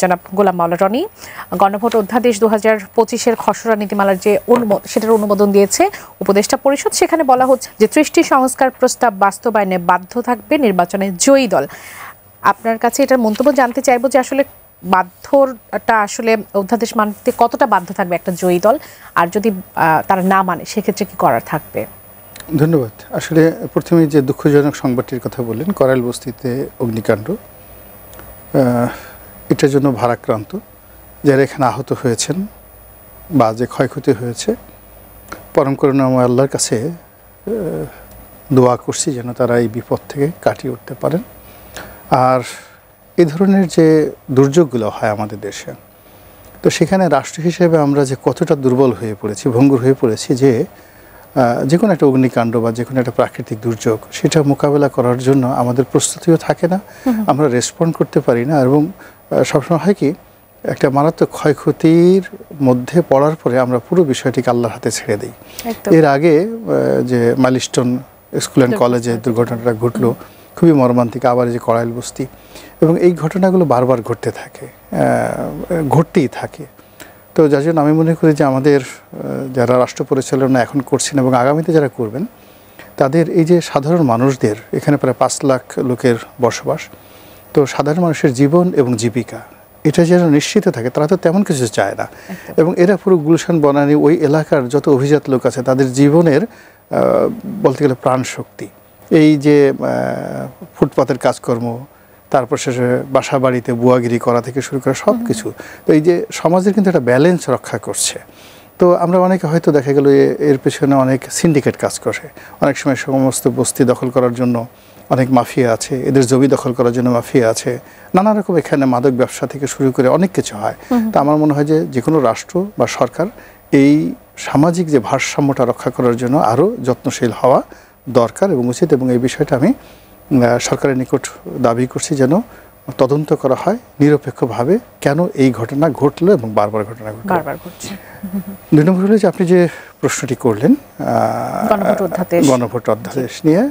জনাব গোলাম মাওলা রনি গণভোট অধ্যাদেশ 2025-এর খসড়া নীতিমালার যে সেটার অনুমোদন দিয়েছে উপদেষ্টা পরিষদ। সেখানে বলা হচ্ছে যে 30টি সংস্কার প্রস্তাব বাস্তবায়নে বাধ্য থাকবে নির্বাচনে জয়ী দল। আপনার কাছে এটার মন্তব্য জানতে চাইবো যে আসলে বাধ্যটা আসলে অধ্যাদেশ মানতে কতটা বাধ্য থাকবে একটা জয়ী দল, আর যদি তারা না মানে সেক্ষেত্রে কি করার থাকবে? ধন্যবাদ। আসলে প্রথমে যে দুঃখজনক সংবাদটির কথা বললেন, করাইল বস্তিতে অগ্নিকাণ্ড, এটার জন্য ভারাক্রান্ত যারা এখানে আহত হয়েছেন বা যে ক্ষয়ক্ষতি হয়েছে, পরম করুণাময় আল্লাহর কাছে দোয়া করছি যেন তারা এই বিপদ থেকে কাটিয়ে উঠতে পারেন। আর এই ধরনের যে দুর্যোগগুলো হয় আমাদের দেশে, তো সেখানে রাষ্ট্র হিসেবে আমরা যে কতটা দুর্বল হয়ে পড়েছি, ভঙ্গুর হয়ে পড়েছি, যে কোনো একটা অগ্নিকাণ্ড বা যে কোনো একটা প্রাকৃতিক দুর্যোগ সেটা মোকাবেলা করার জন্য আমাদের প্রস্তুতিও থাকে না, আমরা রেসপন্ড করতে পারি না। এবং সবসময় হয় কি, একটা মারাত্মক ক্ষয়ক্ষতির মধ্যে পড়ার পরে আমরা পুরো বিষয়টিকে আল্লাহর হাতে ছেড়ে দিই। এর আগে যে মাইলস্টোন স্কুল অ্যান্ড কলেজে দুর্ঘটনাটা ঘটলো, খুবই মর্মান্তিক। আবার যে করাইল বস্তি, এবং এই ঘটনাগুলো বারবার ঘটতেই থাকে। তো যার জন্য আমি মনে করি যে আমাদের যারা রাষ্ট্র পরিচালনা এখন করছেন এবং আগামীতে যারা করবেন, তাদের এই যে সাধারণ মানুষদের, এখানে প্রায় 5 লাখ লোকের বসবাস, তো সাধারণ মানুষের জীবন এবং জীবিকা এটা যেন নিশ্চিত থাকে। তারা তো তেমন কিছু চায় না, এবং এরা পুরো গুলশান বনানী ওই এলাকার যত অভিজাত লোক আছে তাদের জীবনের বলতে গেলে প্রাণ শক্তি। এই যে ফুটপাতের কাজকর্ম, তারপর শেষে বাসা বাড়িতে বুয়াগিরি করা থেকে শুরু করে সব কিছু, তো এই যে সমাজের কিন্তু একটা ব্যালেন্স রক্ষা করছে। তো আমরা অনেকে হয়তো দেখা গেল এর পেছনে অনেক সিন্ডিকেট কাজ করে, অনেক সময় সমস্ত বস্তি দখল করার জন্য অনেক মাফিয়া আছে, এদের জমি দখল করার জন্য মাফিয়া আছে, নানা রকম এখানে মাদক ব্যবসা থেকে শুরু করে অনেক কিছু হয়। তো আমার মনে হয় যে কোনো রাষ্ট্র বা সরকার এই সামাজিক যে ভারসাম্যটা রক্ষা করার জন্য আরও যত্নশীল হওয়া দরকার এবং উচিত। এবং এই বিষয়টা আমি সরকারের নিকট দাবি করছি যেন তদন্ত করা হয় নিরপেক্ষভাবে, কেন এই ঘটনা ঘটলো এবং বারবার ঘটছে। 2 নম্বর হলো যে আপনি যে প্রশ্নটি করলেন গণভোট অধ্যাদেশ নিয়ে,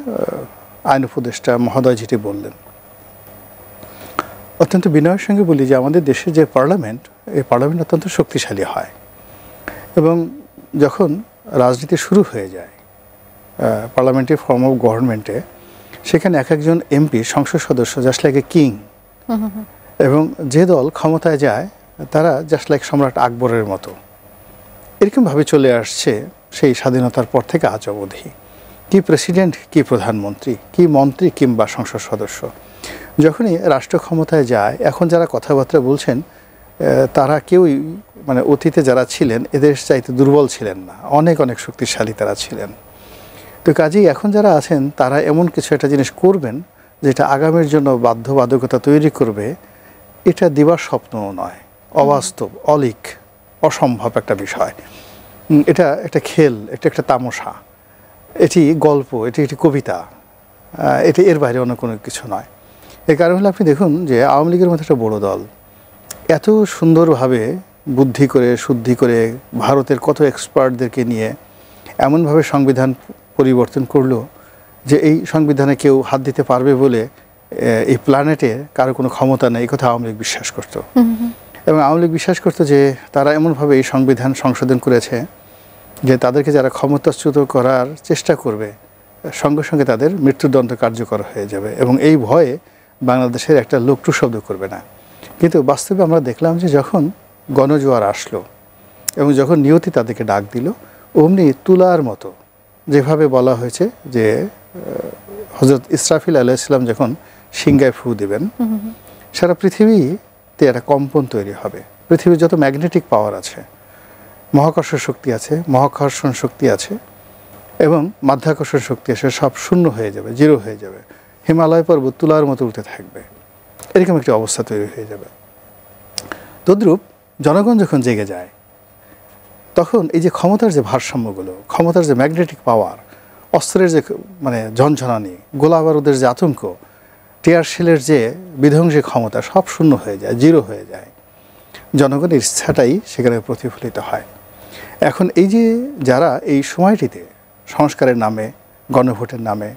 আইন উপদেষ্টা মহোদয় যেটি বললেন, অত্যন্ত বিনয়ের সঙ্গে বলি যে আমাদের দেশে যে পার্লামেন্ট, এই পার্লামেন্ট অত্যন্ত শক্তিশালী হয়, এবং যখন রাজনীতি শুরু হয়ে যায় পার্লামেন্টারি ফর্ম অফ গভর্নমেন্টে, সেখানে এক একজন এমপি সংসদ সদস্য জাস্ট লাইক এ কিং, এবং যে দল ক্ষমতায় যায় তারা জাস্ট লাইক সম্রাট আকবরের মতো। এরকমভাবে চলে আসছে সেই স্বাধীনতার পর থেকে আজ অবধি। কি প্রেসিডেন্ট, কি প্রধানমন্ত্রী, কি মন্ত্রী কিংবা সংসদ সদস্য, যখনই রাষ্ট্র ক্ষমতায় যায়, এখন যারা কথাবার্তা বলছেন তারা কেউই মানে অতীতে যারা ছিলেন এদের চাইতে দুর্বল ছিলেন না, অনেক অনেক শক্তিশালী তারা ছিলেন। তো কাজেই এখন যারা আছেন তারা এমন কিছু একটা জিনিস করবেন যেটা আগামীর জন্য বাধ্যবাধকতা তৈরি করবে, এটা দিবার স্বপ্নও নয়, অবাস্তব, অলিক, অসম্ভব একটা বিষয়। এটা একটা খেল, এটা একটা তামাশা, এটি গল্প, এটি একটি কবিতা, এটি এর বাইরে অন্য কোনো কিছু নয়। এর কারণ হলো আপনি দেখুন যে আওয়ামী লীগের মতো একটা বড় দল এত সুন্দরভাবে বুদ্ধি করে শুদ্ধি করে ভারতের কত এক্সপার্টদেরকে নিয়ে এমনভাবে সংবিধান পরিবর্তন করলো যে এই সংবিধানে কেউ হাত দিতে পারবে বলে এই প্ল্যানেটে কারো কোনো ক্ষমতা নেই, এই কথা আওয়ামী লীগ বিশ্বাস করতো। এবং আওয়ামী লীগ বিশ্বাস করতো যে তারা এমনভাবে এই সংবিধান সংশোধন করেছে যে তাদেরকে যারা ক্ষমতাচ্যুত করার চেষ্টা করবে সঙ্গে সঙ্গে তাদের মৃত্যুদণ্ড কার্যকর হয়ে যাবে, এবং এই ভয়ে বাংলাদেশের একটা লোক টু শব্দ করবে না। কিন্তু বাস্তবে আমরা দেখলাম যে যখন গণজোয়ার আসলো এবং যখন নিয়তি তাদেরকে ডাক দিল, অমনি তুলার মতো, যেভাবে বলা হয়েছে যে হযরত ইসরাফিল আলাইহিস সালাম যখন সিংহায় ফু দিবেন, সারা পৃথিবীতে একটা কম্পন তৈরি হবে। পৃথিবীর যত ম্যাগনেটিক পাওয়ার আছে, মহাকর্ষ শক্তি আছে, মহাকর্ষণ শক্তি আছে এবং মাধ্যাকর্ষণ শক্তি আছে, সব শূন্য হয়ে যাবে, জিরো হয়ে যাবে। হিমালয় পর্বত তুলার মতো উঠতে থাকবে, এরকম একটি অবস্থা তৈরি হয়ে যাবে। তদ্রূপ জনগণ যখন জেগে যায়, তখন এই যে ক্ষমতার যে ভারসাম্যগুলো, ক্ষমতার যে ম্যাগনেটিক পাওয়ার, অস্ত্রের যে মানে ঝনঝনানি, গোলা বারুদের যে আতঙ্ক, টিয়ার শেলের যে বিধ্বংসী ক্ষমতা, সব শূন্য হয়ে যায়, জিরো হয়ে যায়। জনগণের ইচ্ছাটাই সেখানে প্রতিফলিত হয়। এখন এই যে যারা এই সময়টিতে সংস্কারের নামে, গণভোটের নামে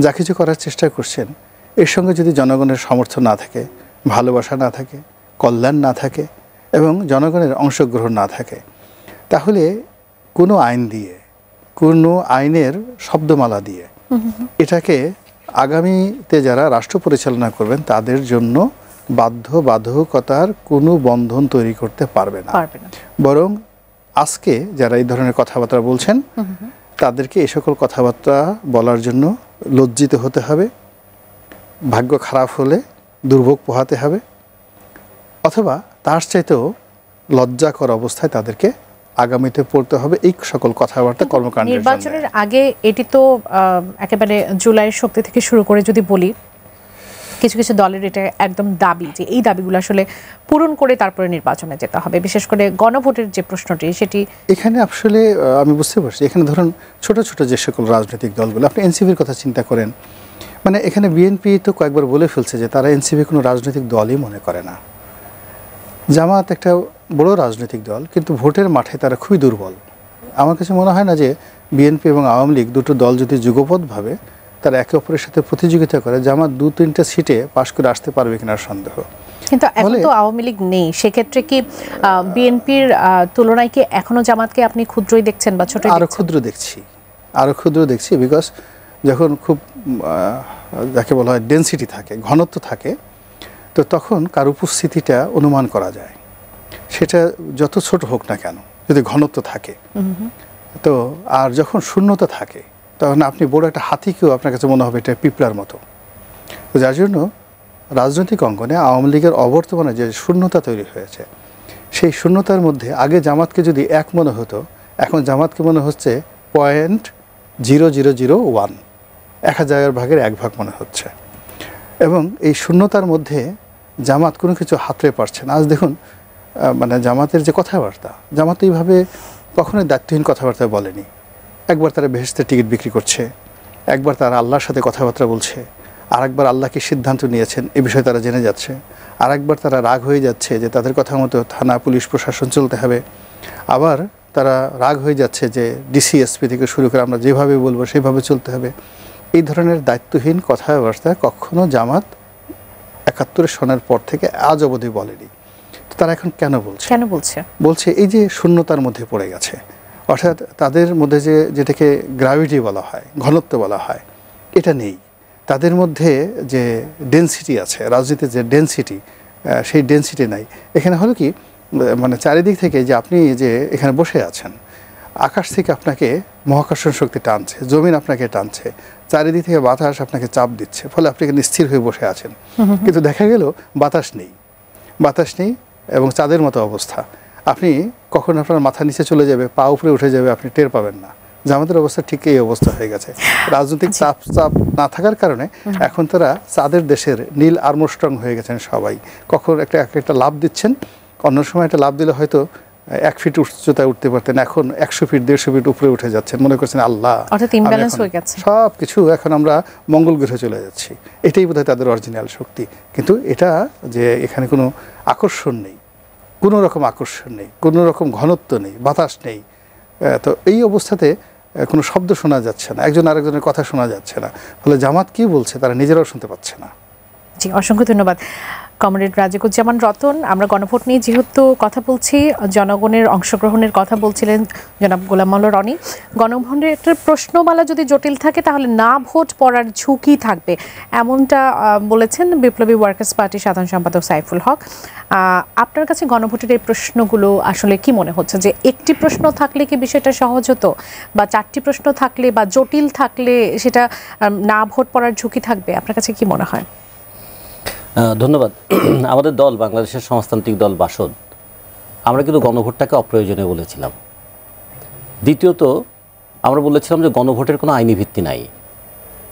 যা কিছু করার চেষ্টা করছেন, এর সঙ্গে যদি জনগণের সমর্থন না থাকে, ভালোবাসা না থাকে, কল্যাণ না থাকে এবং জনগণের অংশগ্রহণ না থাকে, তাহলে কোনো আইন দিয়ে, কোনো আইনের শব্দমালা দিয়ে এটাকে আগামীতে যারা রাষ্ট্র পরিচালনা করবেন তাদের জন্য বাধ্যবাধকতার কোনো বন্ধন তৈরি করতে পারবে না। বরং আজকে যারা এই ধরনের কথাবার্তা বলছেন তাদেরকে এই সকল কথাবার্তা বলার জন্য লজ্জিত হতে হবে, ভাগ্য খারাপ হলে দুর্ভোগ পোহাতে হবে, অথবা তার চাইতেও লজ্জাকর অবস্থায় তাদেরকে আগামীতে পড়তে হবে এই সকল কথাবার্তা কর্মকাণ্ডের জন্য। নির্বাচনের আগে এটি তো একেবারে জুলাইয়ের শক্তি থেকে শুরু করে যদি বলি, কিছু কিছু দলের এটা একদম দাবি যে এই দাবিগুলো আসলে পূরণ করে তারপরে নির্বাচনে যেতে হবে, বিশেষ করে গণভোটের যে প্রশ্নটি সেটি এখানে আসলে আমি বুঝতে পারছি। এখানে ধরুন ছোট ছোট যে সকল রাজনৈতিক দলগুলো, আপনি এনসিপির কথা চিন্তা করেন, মানে এখানে বিএনপি তো কয়েকবার বলে ফেলছে যে তারা এনসিপি কোনো রাজনৈতিক দলই মনে করে না। জামাত একটা বড় রাজনৈতিক দল, কিন্তু ভোটের মাঠে তারা খুবই দুর্বল। আমার কাছে মনে হয় না যে বিএনপি এবং আওয়ামী লীগ দুটো দল যদি যুগপৎভাবে তারা একে অপরের সাথে প্রতিযোগিতা করে, জামাত 2-3টা সিটে পাশ করে আসতে পারবে কিনার সন্দেহ। কিন্তু এখন তো আওয়ামী লীগ নেই, সেক্ষেত্রে কি বিএনপির তুলনায় কি এখনো জামাতকে আপনি ক্ষুদ্রই দেখছেন বা ছোট? আরো ক্ষুদ্র দেখছি, বিকজ যখন খুব যাকে বলা হয় ডেনসিটি থাকে, ঘনত্ব থাকে, তো তখন কার উপস্থিতিটা অনুমান করা যায়, সেটা যত ছোট হোক না কেন, যদি ঘনত্ব থাকে। তো আর যখন শূন্যতা থাকে তখন আপনি বড় একটা হাতিকেও আপনার কাছে মনে হবে এটা পিঁপড়ার মতো। তো যার জন্য রাজনৈতিক অঙ্গনে আওয়ামী লীগের অবর্তমানে যে শূন্যতা তৈরি হয়েছে, সেই শূন্যতার মধ্যে আগে জামাতকে যদি এক মনে হতো, এখন জামাতকে মনে হচ্ছে 0.0001, 1000 ভাগ মনে হচ্ছে। এবং এই শূন্যতার মধ্যে জামাত কোনো কিছু হাতড়ে পারছে না। আজ দেখুন, মানে জামাতের যে কথাবার্তা, জামাত এইভাবে কখনোই দায়িত্বহীন কথাবার্তা বলেনি। একবার তারা বেহেশতের টিকিট বিক্রি করছে, একবার তারা আল্লাহর সাথে কথাবার্তা বলছে, আর একবার আল্লাহ কি সিদ্ধান্ত নিয়েছেন এ বিষয়ে তারা জেনে যাচ্ছে, আর একবার তারা রাগ হয়ে যাচ্ছে যে তাদের কথা মতো থানা, পুলিশ, প্রশাসন চলতে হবে, আবার তারা রাগ হয়ে যাচ্ছে যে ডিসিএসপি থেকে শুরু করে আমরা যেভাবে বলবো সেভাবে চলতে হবে। এই ধরনের দায়িত্বহীন কথাবার্তা কখনো জামাত ৭১ সনের পর থেকে আজ অবধি বলেনি। তো তারা এখন কেন বলছে এই যে শূন্যতার মধ্যে পড়ে গেছে, অর্থাৎ তাদের মধ্যে যেটাকে গ্র্যাভিটি বলা হয়, ঘনত্ব বলা হয়, এটা নেই। তাদের মধ্যে যে ডেনসিটি আছে, রাজনীতির যে ডেনসিটি, সেই ডেনসিটি নাই। এখানে হলো কি, মানে চারিদিক থেকে যে আপনি যে এখানে বসে আছেন, আকাশ থেকে আপনাকে মহাকর্ষণ শক্তি টানছে, জমিন আপনাকে টানছে, চারিদিক থেকে বাতাস আপনাকে চাপ দিচ্ছে, ফলে আপনি এখানে স্থির হয়ে বসে আছেন। কিন্তু দেখা গেল বাতাস নেই এবং চাঁদের মতো অবস্থা। আপনি কখন আপনার মাথা নিচে চলে যাবে, পা উপরে উঠে যাবে, আপনি টের পাবেন না। জামাতের অবস্থা ঠিক এই অবস্থা হয়ে গেছে। রাজনৈতিক চাপ না থাকার কারণে এখন তারা চাঁদের দেশের নীল আর্মস্ট্রং হয়ে গেছেন সবাই। কখন একটা লাভ দিচ্ছেন, অন্য সময় একটা লাভ দিলে হয়তো 1 ফিট উচ্চতায় উঠতে পারতেন, এখন 100 ফিট 150 ফিট উপরে উঠে যাচ্ছেন, মনে করছেন আল্লাহ, সব কিছু এখন আমরা মঙ্গল গ্রহে চলে যাচ্ছি। এটাই বোধহয় তাদের অরিজিনাল শক্তি। কিন্তু এটা যে এখানে কোনো আকর্ষণ নেই, কোনো রকম আকর্ষণ নেই, কোনো রকম ঘনত্ব নেই, বাতাস নেই। তো এই অবস্থাতে কোনো শব্দ শোনা যাচ্ছে না, একজন আরেকজনের কথা শোনা যাচ্ছে না, ফলে জামাত কি বলছে তারা নিজেরাও শুনতে পাচ্ছে না। জি, অসংখ্য ধন্যবাদ কমরেড রাজিকুজ্জামান রতন। আমরা গণভোট নিয়ে যেহেতু কথা বলছি, জনগণের অংশগ্রহণের কথা বলছিলেন জনাব গোলাম মাওলা রনি। গণভোটের প্রশ্নমালা যদি জটিল থাকে তাহলে না ভোট পড়ার ঝুঁকি থাকবে, এমনটা বলেছেন বিপ্লবী ওয়ার্কার্স পার্টির সাধারণ সম্পাদক সাইফুল হক। আপনার কাছে গণভোটের এই প্রশ্নগুলো আসলে কি মনে হচ্ছে, যে একটি প্রশ্ন থাকলে কি বিষয়টা সহজ হতো, বা 4টি প্রশ্ন থাকলে বা জটিল থাকলে সেটা না ভোট পড়ার ঝুঁকি থাকবে? আপনার কাছে কি মনে হয়? ধন্যবাদ। আমাদের দল, বাংলাদেশের সমাজতান্ত্রিক দল বাসদ, আমরা কিন্তু গণভোটটাকে অপ্রয়োজনীয় বলেছিলাম। দ্বিতীয়ত আমরা বলেছিলাম যে গণভোটের কোনো আইনি ভিত্তি নাই।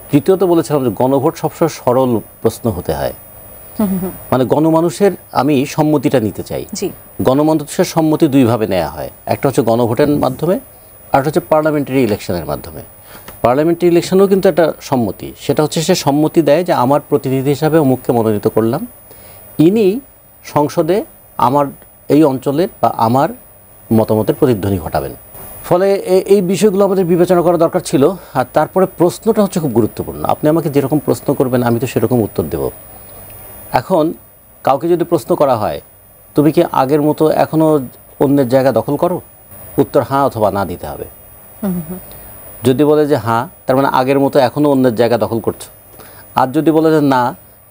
তৃতীয়ত বলেছিলাম যে গণভোট সবসময় সরল প্রশ্ন হতে হয়, মানে গণমানুষের আমি সম্মতিটা নিতে চাই। গণমানুষের সম্মতি দুইভাবে নেওয়া হয়, একটা হচ্ছে গণভোটের মাধ্যমে, আর একটা হচ্ছে পার্লামেন্টারি ইলেকশনের মাধ্যমে। পার্লামেন্টারি ইলেকশনেও কিন্তু একটা সম্মতি, সেটা হচ্ছে সে সম্মতি দেয় যে আমার প্রতিনিধি হিসাবে অমুককে মনোনীত করলাম, ইনি সংসদে আমার এই অঞ্চলের বা আমার মতামতের প্রতিধ্বনি ঘটাবেন। ফলে এই বিষয়গুলো আমাদের বিবেচনা করা দরকার ছিল। আর তারপরে প্রশ্নটা হচ্ছে খুব গুরুত্বপূর্ণ। আপনি আমাকে যেরকম প্রশ্ন করবেন আমি তো সেরকম উত্তর দেব। এখন কাউকে যদি প্রশ্ন করা হয় তুমি কি আগের মতো এখনো অন্যের জায়গা দখল করো? উত্তর হ্যাঁ অথবা না দিতে হবে। যদি বলে যে হ্যাঁ, তার মানে আগের মতো এখনো অন্যের জায়গা দখল করছো। আর যদি বলে যে না,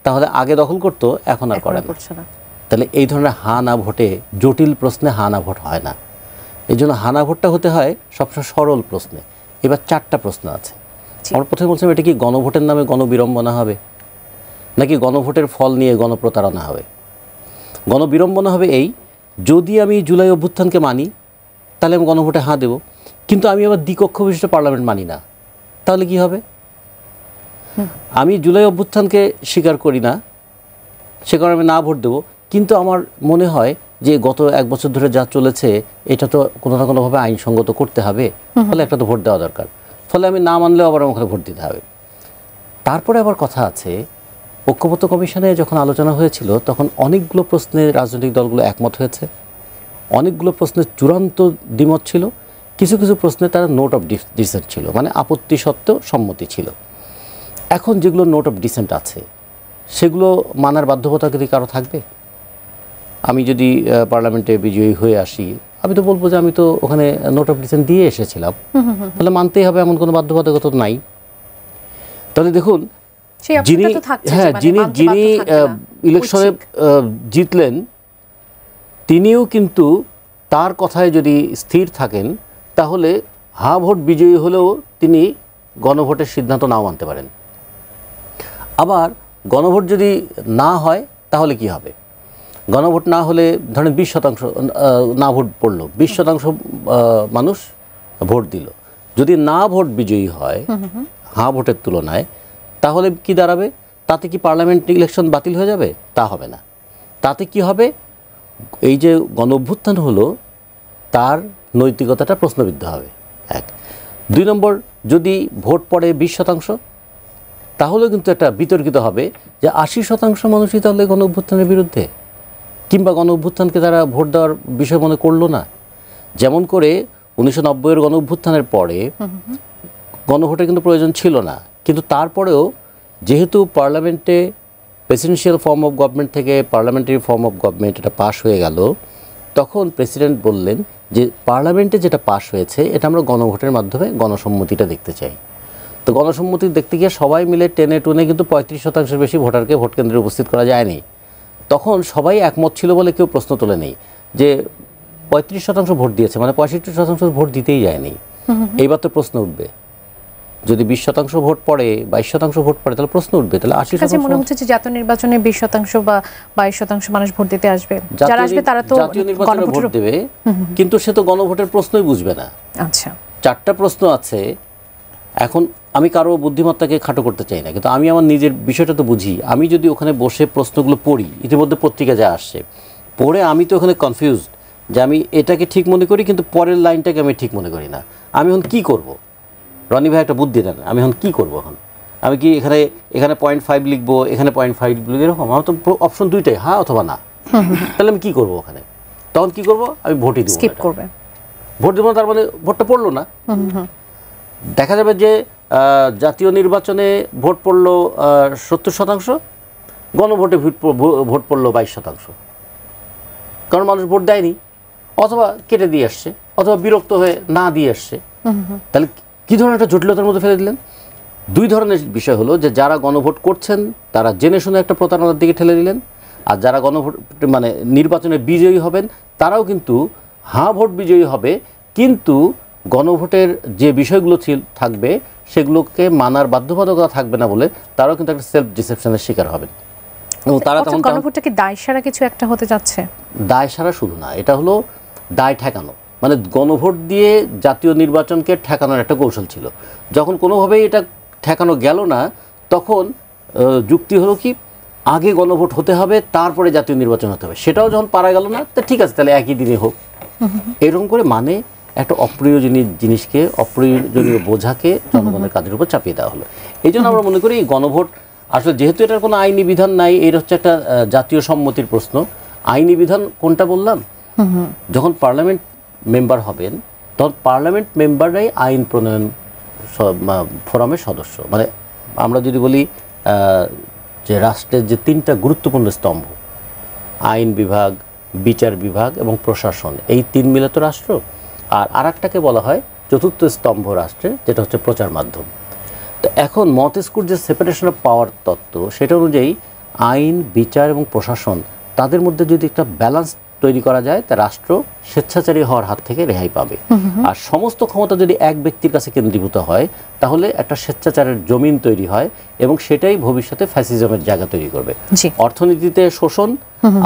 তাহলে আগে দখল করতো, এখন আর করে না। তাহলে এই ধরনের হা না ভোটে, জটিল প্রশ্নে হা না ভোট হয় না। এই জন্য হা না ভোটটা হতে হয় সবসময় সরল প্রশ্নে। এবার 4টা প্রশ্ন আছে। আমরা প্রথমে বলছিলাম এটা কি গণভোটের নামে গণবিড়ম্বনা হবে, নাকি গণভোটের ফল নিয়ে গণপ্রতারণা হবে? গণবিড়ম্বনা হবে এই, যদি আমি জুলাই অভ্যুত্থানকে মানি তাহলে আমি গণভোটে হ্যাঁ দেব, কিন্তু আমি আবার দ্বিকক্ষ বিশিষ্ট পার্লামেন্ট মানি না, তাহলে কি হবে? আমি জুলাই অভ্যুত্থানকে স্বীকার করি না, সে কারণে আমি না ভোট দেবো, কিন্তু আমার মনে হয় যে গত 1 বছর ধরে যা চলেছে এটা তো কোনো না কোনোভাবে আইনসঙ্গত করতে হবে, ফলে একটা তো ভোট দেওয়া দরকার, ফলে আমি না মানলেও আবার আমাকে ভোট দিতে হবে। তারপরে আবার কথা আছে, ঐক্যমত্য কমিশনে যখন আলোচনা হয়েছিল তখন অনেকগুলো প্রশ্নে রাজনৈতিক দলগুলো একমত হয়েছে, অনেকগুলো প্রশ্নের চূড়ান্ত দ্বিমত ছিল, কিছু কিছু প্রশ্নে তারা নোট অফ ডিসেন্ট ছিল, মানে আপত্তি সত্ত্বেও সম্মতি ছিল। এখন যেগুলো নোট অফ ডিসেন্ট আছে সেগুলো মানার বাধ্যবাধকতা যদি কারো থাকবে? আমি যদি পার্লামেন্টে বিজয়ী হয়ে আসি, আমি তো বলবো যে আমি তো ওখানে নোট অফ ডিসেন্ট দিয়ে এসেছিলাম, তাহলে মানতেই হবে, এমন কোনো বাধ্যবাধকতা নাই। তাহলে দেখুন, যিনি যিনি ইলেকশনে জিতলেন তিনিও কিন্তু তার কথায় যদি স্থির থাকেন তাহলে হা ভোট বিজয়ী হলেও তিনি গণভোটের সিদ্ধান্ত নাও মানতে পারেন। আবার গণভোট যদি না হয় তাহলে কি হবে? গণভোট না হলে ধরেন 20% না ভোট পড়লো, 20% মানুষ ভোট দিল, যদি না ভোট বিজয়ী হয় হা ভোটের তুলনায়, তাহলে কি দাঁড়াবে? তাতে কি পার্লামেন্ট ইলেকশন বাতিল হয়ে যাবে? তা হবে না। তাতে কি হবে? এই যে গণ অভ্যুত্থান হলো তার নৈতিকতাটা প্রশ্নবিদ্ধ হবে, 1। 2 নম্বর, যদি ভোট পড়ে 20%, তাহলেও কিন্তু একটা বিতর্কিত হবে যে 80% মানুষই তাহলে গণ অভ্যুত্থানের বিরুদ্ধে, কিংবা গণ অভ্যুত্থানকে তারা ভোট দেওয়ার বিষয় মনে করলো না। যেমন করে 1990-এর গণ অভ্যুত্থানের পরে গণভোটের কিন্তু প্রয়োজন ছিল না, কিন্তু তারপরেও যেহেতু পার্লামেন্টে প্রেসিডেন্সিয়াল ফর্ম অফ গভর্নমেন্ট থেকে পার্লামেন্টারি ফর্ম অফ গভর্নমেন্ট এটা পাশ হয়ে গেল, তখন প্রেসিডেন্ট বললেন যে পার্লামেন্টে যেটা পাশ হয়েছে এটা আমরা গণভোটের মাধ্যমে গণসম্মতিটা দেখতে চাই। তো গণসম্মতি দেখতে গিয়ে সবাই মিলে টেনে টুনে কিন্তু 35% বেশি ভোটারকে ভোট কেন্দ্রে উপস্থিত করা যায়নি। তখন সবাই একমত ছিল বলে কেউ প্রশ্ন তোলে নেই যে 35% ভোট দিয়েছে মানে 65% ভোট দিতেই যায়নি। এইবার তো প্রশ্ন উঠবে, যদি 20% ভোট পড়ে, 22% ভোট পড়ে, তাহলে প্রশ্ন উঠবে, তাহলে 80%। মনে হচ্ছে যে জাতীয় নির্বাচনে 20% বা 22% মানুষ ভোট দিতে আসবে, যারা আসবে তারা তো জাতীয় নির্বাচনে ভোট দেবে, কিন্তু সে তো গণভোটের প্রশ্নই বুঝবে না। আচ্ছা, 4টা প্রশ্ন আছে। এখন আমি কারো বুদ্ধিমত্তাকে খাটো করতে চাই না, কিন্তু আমি আমার নিজের বিষয়টা তো বুঝি। আমি যদি ওখানে বসে প্রশ্নগুলো পড়ি, ইতিমধ্যে পত্রিকা যা আসছে পড়ে, আমি তো ওখানে কনফিউজড যে আমি এটাকে ঠিক মনে করি কিন্তু পরের লাইনটাকে আমি ঠিক মনে করি না। আমি এখন কী করব? রনি ভাই একটা বুদ্ধি দেন, আমি এখন কী করবো? এখন আমি কি এখানে 0.5 লিখবো, এখানে 0.5 লিখবো, এরকম? আমার তো অপশন 2টাই, হ্যাঁ অথবা না। তাহলে আমি কী করবো ওখানে? তখন কী করবো? আমি ভোটই দেবো, স্কিপ করবে, ভোট দেবো না, তার মানে ভোটটা পড়লো না। দেখা যাবে যে জাতীয় নির্বাচনে ভোট পড়লো 70%, গণভোটে ভোট পড়লো 22%, কারণ মানুষ ভোট দেয়নি, অথবা কেটে দিয়ে আসছে, অথবা বিরক্ত হয়ে না দিয়ে আসছে। তাহলে কী ধরনের একটা জটিলতার মধ্যে ফেলে দিলেন? 2 ধরনের বিষয় হলো যে যারা গণভোট করছেন তারা জেনে শুনে একটা প্রতারণার দিকে ঠেলে দিলেন, আর যারা গণভোট মানে নির্বাচনে বিজয়ী হবেন তারাও কিন্তু হ্যাঁ ভোট বিজয়ী হবে, কিন্তু গণভোটের যে বিষয়গুলো থাকবে সেগুলোকে মানার বাধ্যবাধকতা থাকবে না বলে তারাও কিন্তু একটা সেলফ ডিসেপশনের শিকার হবেন। এবং তারা তখন গণভোটটা কি দায়সারা কিছু একটা হতে যাচ্ছে? দায়সারা শুধু না, এটা হলো দায় ঠেকানো, মানে গণভোট দিয়ে জাতীয় নির্বাচনকে ঠেকানোর একটা কৌশল ছিল। যখন কোনোভাবেই এটা ঠেকানো গেল না, তখন যুক্তি হলো কি আগে গণভোট হতে হবে, তারপরে জাতীয় নির্বাচন হতে হবে। সেটাও যখন পারা গেল না, তো ঠিক আছে, তাহলে একই দিনে হোক। এরকম করে মানে একটা অপ্রয়োজনীয় জিনিসকে, অপ্রয়োজনীয় বোঝাকে জনগণের কাঁধের উপর চাপিয়ে দেওয়া হলো। এই জন্য আমরা মনে করি এই গণভোট আসলে, যেহেতু এটার কোনো আইনি বিধান নাই, এটা হচ্ছে একটা জাতীয় সম্মতির প্রশ্ন। আইনি বিধান কোনটা বললাম? যখন পার্লামেন্ট মেম্বার হবেন তখন পার্লামেন্ট মেম্বাররাই আইন প্রণয়ন ফোরামের সদস্য। মানে আমরা যদি বলি যে রাষ্ট্রের যে 3টা গুরুত্বপূর্ণ স্তম্ভ, আইন বিভাগ, বিচার বিভাগ এবং প্রশাসন, এই তিন মিলে তো রাষ্ট্র। আর আরেকটাকে বলা হয় চতুর্থ স্তম্ভ রাষ্ট্রের, যেটা হচ্ছে প্রচার মাধ্যম। তো এখন মন্তেস্কুর যে সেপারেশন অফ পাওয়ার তত্ত্ব, সেটা অনুযায়ী আইন, বিচার এবং প্রশাসন, তাদের মধ্যে যদি একটা ব্যালেন্স তৈরি করা যায়, তা রাষ্ট্র স্বেচ্ছাচারী হওয়ার হাত থেকে রেহাই পাবে। আর সমস্ত ক্ষমতা যদি এক ব্যক্তির কাছে কেন্দ্রীভূত হয়, তাহলে একটা স্বেচ্ছাচারের জমিন তৈরি হয় এবং সেটাই ভবিষ্যতে ফ্যাসিজমের জায়গা তৈরি করবে। অর্থনীতিতে শোষণ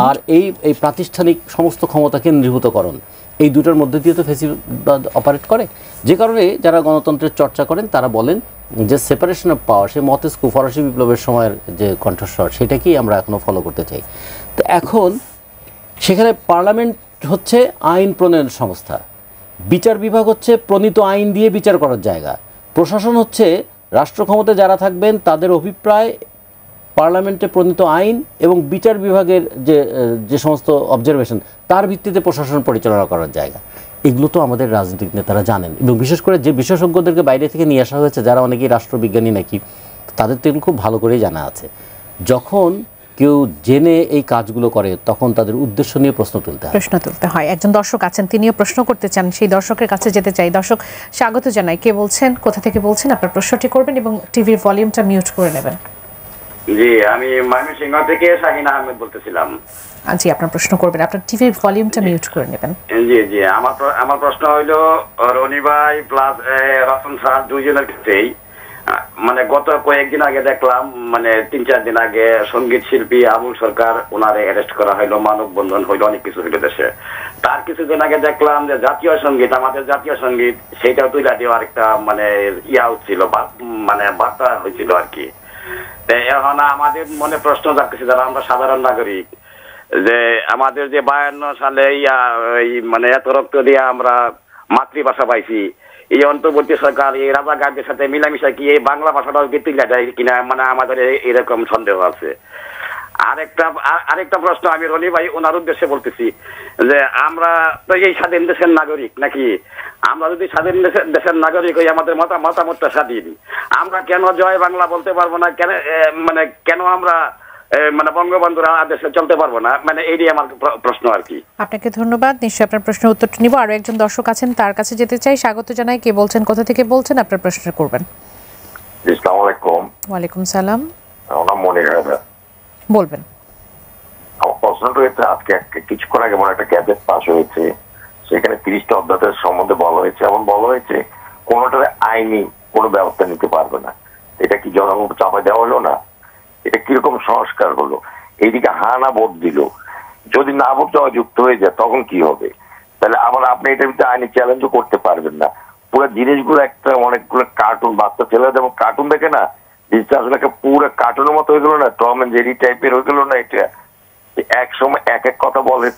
আর এই প্রাতিষ্ঠানিক সমস্ত ক্ষমতা কেন্দ্রীভূতকরণ, এই দুটোর মধ্যে দিয়ে তো ফ্যাসিবাদ অপারেট করে। যে কারণে যারা গণতন্ত্রের চর্চা করেন তারা বলেন যে সেপারেশন অফ পাওয়ার, সেই মন্তেস্কু ফরাসি বিপ্লবের সময়ের যে কণ্ঠস্বর, সেটাকেই আমরা এখনো ফলো করতে চাই। তো এখন সেখানে পার্লামেন্ট হচ্ছে আইন প্রণয়ন সংস্থা, বিচার বিভাগ হচ্ছে প্রণীত আইন দিয়ে বিচার করার জায়গা, প্রশাসন হচ্ছে রাষ্ট্র ক্ষমতায় যারা থাকবেন তাদের অভিপ্রায় পার্লামেন্টে প্রণীত আইন এবং বিচার বিভাগের যে সমস্ত অবজারভেশন, তার ভিত্তিতে প্রশাসন পরিচালনা করার জায়গা। এগুলো তো আমাদের রাজনৈতিক নেতারা জানেন, এবং বিশেষ করে যে বিশেষজ্ঞদেরকে বাইরে থেকে নিয়ে আসা হয়েছে, যারা অনেকেই রাষ্ট্রবিজ্ঞানী নাকি, তাদের তো এগুলো খুব ভালো করেই জানা আছে। যখন কেউ জেনে এই কাজগুলো করে, তখন তাদের উদ্দেশ্য নিয়ে প্রশ্ন তুলতে হয়। একজন দর্শক আছেন, তিনিও প্রশ্ন করতে চান, সেই দর্শকের কাছে যেতে চাই। দর্শক, স্বাগত জানাই। কে বলছেন, কোথা থেকে বলছেন? আপনার প্রশ্নটি করবেন এবং টিভির ভলিউমটা মিউট করে নেবেন। জি, আমি ময়মনসিংহ থেকে শাহিন আহমেদ বলতেছিলাম। জি, আপনার প্রশ্ন করবেন, আপনার টিভির ভলিউমটা মিউট করে নেবেন। জি জি, আমার প্রশ্ন হইলো রনি ভাই প্লাস রতন স্যার দুইজনের ক্ষেত্রেই, মানে গত কয়েকদিন আগে দেখলাম, মানে 3-4 দিন আগে সঙ্গীত শিল্পী আবুল সরকার, ওনারে অ্যারেস্ট করা হইলো, মানববন্ধন হইলো, অনেক কিছু হইলো দেশে। তার কিছুদিন আগে দেখলাম যে জাতীয় সঙ্গীত, আমাদের জাতীয় সঙ্গীত, সেইটাও তুইলা দেওয়ার একটা মানে হচ্ছিল, মানে বার্তা হয়েছিল আর কি। এখন আমাদের মনে প্রশ্ন জাগতেছে, যারা আমরা সাধারণ নাগরিক, যে আমাদের যে 52 সালে মানে এত রক্ত দিয়ে আমরা মাতৃভাষা পাইছি, এই অন্তর্বর্তী সরকার এই রাজাকারদের সাথে মিলামিশা কি এই বাংলা ভাষাটাও কি তুলে দেয় কিনা, মানে আমাদের এরকম সন্দেহ আছে। আরেকটা প্রশ্ন আমি রনি ভাই ওনার উদ্দেশ্যে বলতেছি, যে আমরা তো এই স্বাধীন দেশের নাগরিক নাকি? আমরা যদি স্বাধীন দেশের নাগরিক হই, আমাদের মতামতটা স্বাধীন, আমরা কেন জয় বাংলা বলতে পারবো না? কেন আমরা মানে বঙ্গবন্ধুর আদেশে চলতে পারবো না? মানে এইটাই আমার প্রশ্ন আর কি। আপনাকে ধন্যবাদ, নিশ্চয়ই আপনার প্রশ্নের উত্তরটি নিব। আরো একজন দর্শক আছেন, তার কাছে যেতে চাই। স্বাগত জানাই। কে বলছেন, কোথা থেকে বলছেন? আপনার প্রশ্ন করবেন। আসসালামু আলাইকুম। ওয়ালাইকুম সালাম। আমার মনির বলবেন। আমার প্রশ্নটা হচ্ছে, আজকে কিছুক্ষণ আগে একটা গ্যাজেট পাস হয়েছে, সেখানে 30টা অধ্যাদেশ সম্বন্ধে বলা হয়েছে, এমন বলা হয়েছে কোনোটার আইনি কোনো ব্যবস্থা নিতে পারবে না। এটা কি জনগণ চাপা দেওয়া হলো না? এটা কিরকম সংস্কার হলো? এইদিকে হা না ভোট দিল, যদি না ভোট দেওয়া যুক্ত হয়ে যায় তখন কি হবে? তাহলে আবার আপনি এটার ভিতরে আইনি চ্যালেঞ্জও করতে পারবেন না। পুরো জিনিসগুলো একটা অনেকগুলো কার্টুন, বাচ্চা ছেলেরা যেমন কার্টুন দেখে না, জিনিসটা আসলে পুরো কার্টুনের মতো হয়ে গেল না, টম এন্ড জেরি টাইপের হয়ে গেল না। এটা এক সময় এক এক কথা বলেন।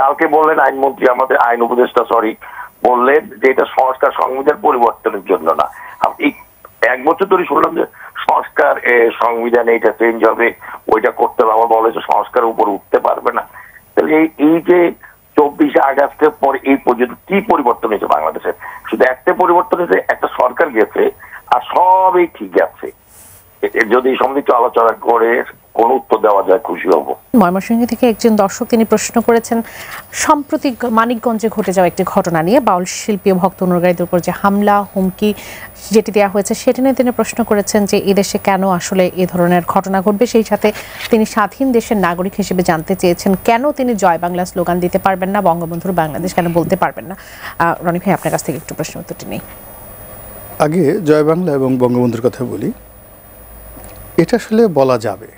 কালকে বললেন আইনমন্ত্রী, আমাদের আইন উপদেষ্টা বললেন যে এটা সংস্কার সংবিধান পরিবর্তনের জন্য না। আপনি 1 বছর ধরে শুনলাম যে সংস্কার সংবিধানে এটা চেঞ্জ হবে, ওইটা করতে হবে, আমার বলে যে সংস্কারের উপর উঠতে পারবে না। তাহলে এই যে 24শে আগস্টের পর এই পর্যন্ত কি পরিবর্তন হয়েছে বাংলাদেশে? শুধু একটা পরিবর্তন হয়েছে, একটা সরকার গেছে, আর সবই ঠিক আছে। যদি সমৃদ্ধ আলোচনা করে কোন উত্তর দেওয়া যায় খুশি হব। ময়মনসিংহ থেকে একজন দর্শক, তিনি প্রশ্ন করেছেন সম্প্রতি মানিকগঞ্জে ঘটে যাওয়া একটি ঘটনা নিয়ে, বাউল শিল্পী ও ভক্ত অনুরাগীদের উপর যে হামলা, হুমকি যেটি দেওয়া হয়েছে, সেটা নিয়ে তিনি প্রশ্ন করেছেন যে এদেশে কেন আসলে এ ধরনের ঘটনা ঘটবে। সেই সাথে তিনি স্বাধীন দেশের নাগরিক হিসেবে জানতে চেয়েছেন কেন তিনি জয় বাংলা স্লোগান দিতে পারবেন না, বঙ্গবন্ধুর বাংলাদেশ কেন বলতে পারবেন না। রনি ভাই, আপনার কাছ থেকে একটু প্রশ্ন উত্তরটি নেই। আগে জয় বাংলা এবং বঙ্গবন্ধুর কথা বলি। এটা আসলে বলা যাবে,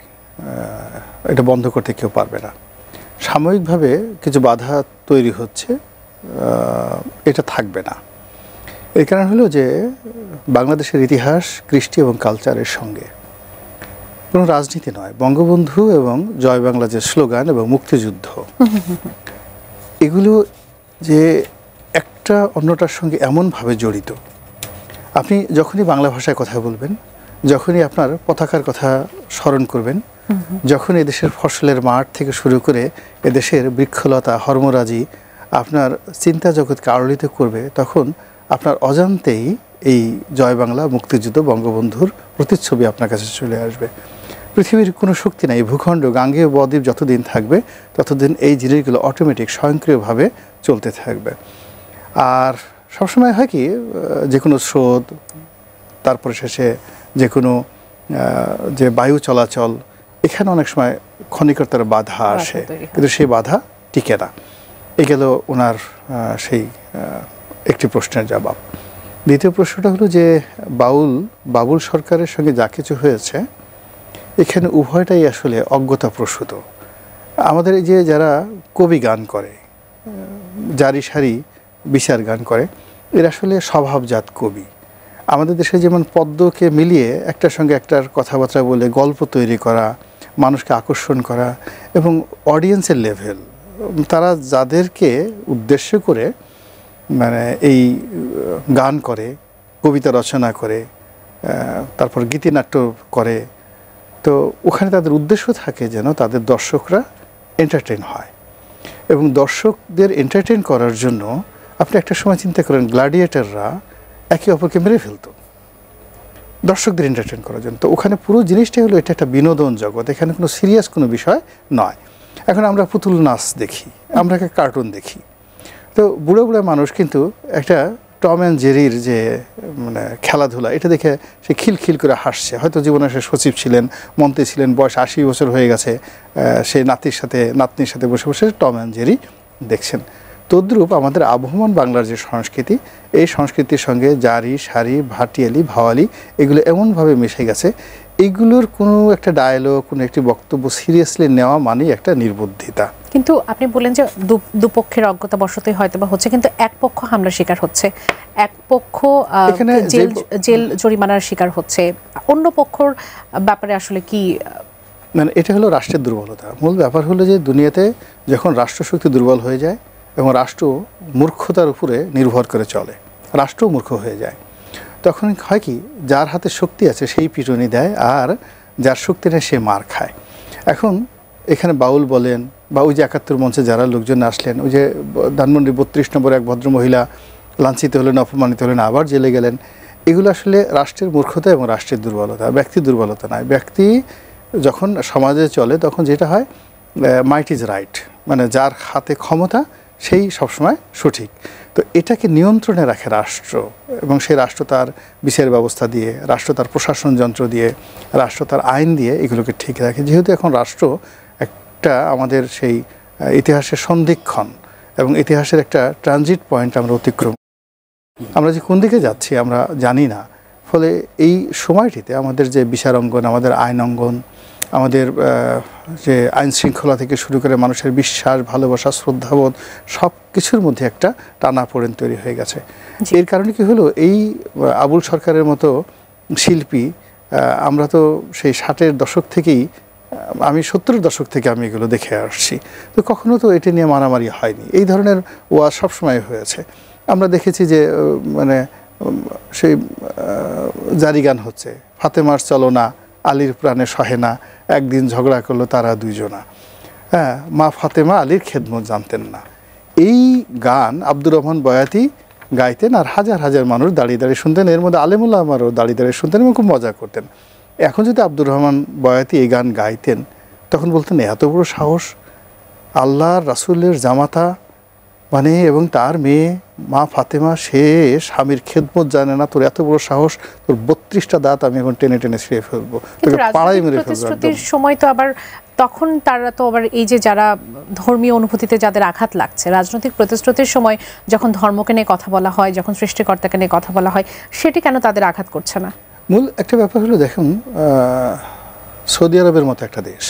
এটা বন্ধ করতে কেউ পারবে না। সাময়িকভাবে কিছু বাধা তৈরি হচ্ছে, এটা থাকবে না। এর কারণ হলো যে বাংলাদেশের ইতিহাস, কৃষ্টি এবং কালচারের সঙ্গে কোনো রাজনীতি নয়। বঙ্গবন্ধু এবং জয় বাংলা যে স্লোগান এবং মুক্তিযুদ্ধ, এগুলো যে একটা অন্যটার সঙ্গে এমনভাবে জড়িত, আপনি যখনই বাংলা ভাষায় কথা বলবেন, যখনই আপনার পতাকার কথা স্মরণ করবেন, যখন এদেশের ফসলের মাঠ থেকে শুরু করে এদেশের বৃক্ষলতা, হর্মরাজি আপনার চিন্তা জগৎকে আলোড়িত করবে, তখন আপনার অজান্তেই এই জয় বাংলা, মুক্তিযুদ্ধ, বঙ্গবন্ধুর প্রতিচ্ছবি আপনার কাছে চলে আসবে। পৃথিবীর কোনো শক্তি নাই, ভূখণ্ড গাঙ্গেয় বদ্বীপ যতদিন থাকবে ততদিন এই জিনিসগুলো অটোমেটিক স্বয়ংক্রিয়ভাবে চলতে থাকবে। আর সবসময় হয় কি, যে কোনো স্রোত, তারপরে শেষে যে কোনো যে বায়ু চলাচল, এখানে অনেক সময় ক্ষণিকতার বাধা আসে, কিন্তু সেই বাধা টিকে না। এ গেল ওনার সেই একটি প্রশ্নের জবাব। দ্বিতীয় প্রশ্নটা হলো যে বাবুল সরকারের সঙ্গে যা কিছু হয়েছে এখানে উভয়টাই আসলে অজ্ঞতাপ্রসূত। আমাদের এই যে যারা কবি গান করে, জারি সারি বিচার গান করে, এরা আসলে স্বভাবজাত কবি। আমাদের দেশে যেমন পদ্মকে মিলিয়ে একটার সঙ্গে একটার কথাবার্তা বলে গল্প তৈরি করা, মানুষকে আকর্ষণ করা, এবং অডিয়েন্সের লেভেল, তারা যাদেরকে উদ্দেশ্য করে মানে এই গান করে, কবিতা রচনা করে, তারপর গীতিনাট্য করে, তো ওখানে তাদের উদ্দেশ্য থাকে যেন তাদের দর্শকরা এন্টারটেন হয়। এবং দর্শকদের এন্টারটেন করার জন্য আপনি একটা সময় চিন্তা করেন, গ্ল্যাডিয়েটররা একে অপরকে মেরে ফেলতো দর্শকদের এন্টারটেন করার জন্য। তো ওখানে পুরো জিনিসটাই হলো এটা একটা বিনোদন জগৎ, এখানে কোনো সিরিয়াস কোনো বিষয় নয়। এখন আমরা পুতুল নাচ দেখি, আমরা একটা কার্টুন দেখি, তো বুড়ো বুড়ো মানুষ কিন্তু একটা টম অ্যান্ড জেরির যে মানে খেলাধুলা, এটা দেখে সে খিলখিল করে হাসছে। হয়তো জীবনে সে সচিব ছিলেন, মন্ত্রী ছিলেন, বয়স 80 বছর হয়ে গেছে, সে নাতনির সাথে বসে বসে টম অ্যান্ড জেরি দেখছেন। তদ্রূপ আমাদের আবহমান বাংলার যে সংস্কৃতি, এই সংস্কৃতির সঙ্গে জারি সারি ভাটিয়ালি ভাওয়ালি এগুলো এমনভাবে মিশে গেছে, এইগুলোর কোনো একটা ডায়ালগ, কোনো একটি বক্তব্য সিরিয়াসলি নেওয়া মানেই একটা নির্বুদ্ধিতা। কিন্তু আপনি বললেন যে দুপক্ষের অজ্ঞতাবশতই হয়তো বা হচ্ছে, কিন্তু এক পক্ষ হামলার শিকার হচ্ছে, এক পক্ষ জেল জরিমানার শিকার হচ্ছে, অন্য পক্ষর ব্যাপারে আসলে কি? মানে এটা হলো রাষ্ট্রের দুর্বলতা। মূল ব্যাপার হলো যে দুনিয়াতে যখন রাষ্ট্রশক্তি দুর্বল হয়ে যায় এবং রাষ্ট্র মূর্খতার উপরে নির্ভর করে চলে, রাষ্ট্রও মূর্খ হয়ে যায়, তখন হয় কি, যার হাতে শক্তি আছে সেই পিটুনি দেয়, আর যার শক্তি নেই সে মার খায়। এখন এখানে বাউল বলেন, বা ওই যে 71 মঞ্চে যারা লোকজন আসলেন, ওই যে ধানমন্ডি 32 নম্বর এক ভদ্রমহিলা লাঞ্ছিত হলেন, অপমানিত হলেন, আবার জেলে গেলেন, এগুলো আসলে রাষ্ট্রের মূর্খতা এবং রাষ্ট্রের দুর্বলতা, ব্যক্তির দুর্বলতা নয়। ব্যক্তি যখন সমাজে চলে তখন যেটা হয়, মাইট ইজ রাইট, মানে যার হাতে ক্ষমতা সেই সবসময় সঠিক। তো এটাকে নিয়ন্ত্রণে রাখে রাষ্ট্র, এবং সেই রাষ্ট্র তার বিচার ব্যবস্থা দিয়ে, রাষ্ট্র তার প্রশাসন যন্ত্র দিয়ে, রাষ্ট্র তার আইন দিয়ে এগুলোকে ঠিক রাখে। যেহেতু এখন রাষ্ট্র একটা আমাদের সেই ইতিহাসের সন্ধিক্ষণ এবং ইতিহাসের একটা ট্রানজিট পয়েন্ট আমরা অতিক্রম, আমরা যে কোন দিকে যাচ্ছি আমরা জানি না। ফলে এই সময়টিতে আমাদের যে বিচার অঙ্গন, আমাদের আইন অঙ্গন, আমাদের যে আইন শৃঙ্খলা থেকে শুরু করে মানুষের বিশ্বাস, ভালোবাসা, শ্রদ্ধাবোধ, সব কিছুর মধ্যে একটা টানাপোড়েন তৈরি হয়ে গেছে। এর কারণে কি হলো, এই আবুল সরকারের মতো শিল্পী, আমরা তো সেই 60-এর দশক থেকেই, আমি 70-এর দশক থেকে আমি এগুলো দেখে আসছি, তো কখনো তো এটা নিয়ে মারামারি হয়নি। এই ধরনের ওয়াজ সবসময় হয়েছে। আমরা দেখেছি যে মানে সেই জারি গান হচ্ছে, ফাতেমার চলো না, আলীর প্রাণে সহে না, একদিন ঝগড়া করলো তারা দুইজনা, হ্যাঁ, মা ফাতেমা আলীর খেদমত জানতেন না। এই গান আব্দুর রহমান বয়াতি গাইতেন, আর হাজার হাজার মানুষ দাঁড়িয়ে দাঁড়িয়ে শুনতেন। এর মধ্যে আলেমুল্লাহ আমারও দাঁড়িয়ে দাঁড়িয়ে শুনতেন এবং খুব মজা করতেন। এখন যদি আব্দুর রহমান বয়াতি এই গান গাইতেন, তখন বলতেন এত বড় সাহস, আল্লাহর রাসূলের জামাতা মানে এবং তার মেয়ে মা ফাতেমা, সে স্বামীর খেদমত জানে না, তোর এত বড় সাহস, তোর 32টা দাঁত আমি এখন টেনে টেনে ছিঁড়ে ফেলবো, তোকে পাড়ায় মেরে ফেলবো। প্রতিশ্রুতির সময় তো আবার তখন তারা তো আবার এই যে যারা ধর্মীয় অনুভূতিতে যাদের আঘাত লাগছে, রাজনৈতিক প্রতিশ্রুতির সময় যখন ধর্মকে নিয়ে কথা বলা হয়, যখন সৃষ্টিকর্তাকে নিয়ে কথা বলা হয়, সেটি কেন তাদের আঘাত করছে না? মূল একটা ব্যাপার হলো, দেখুন সৌদি আরবের মতো একটা দেশ,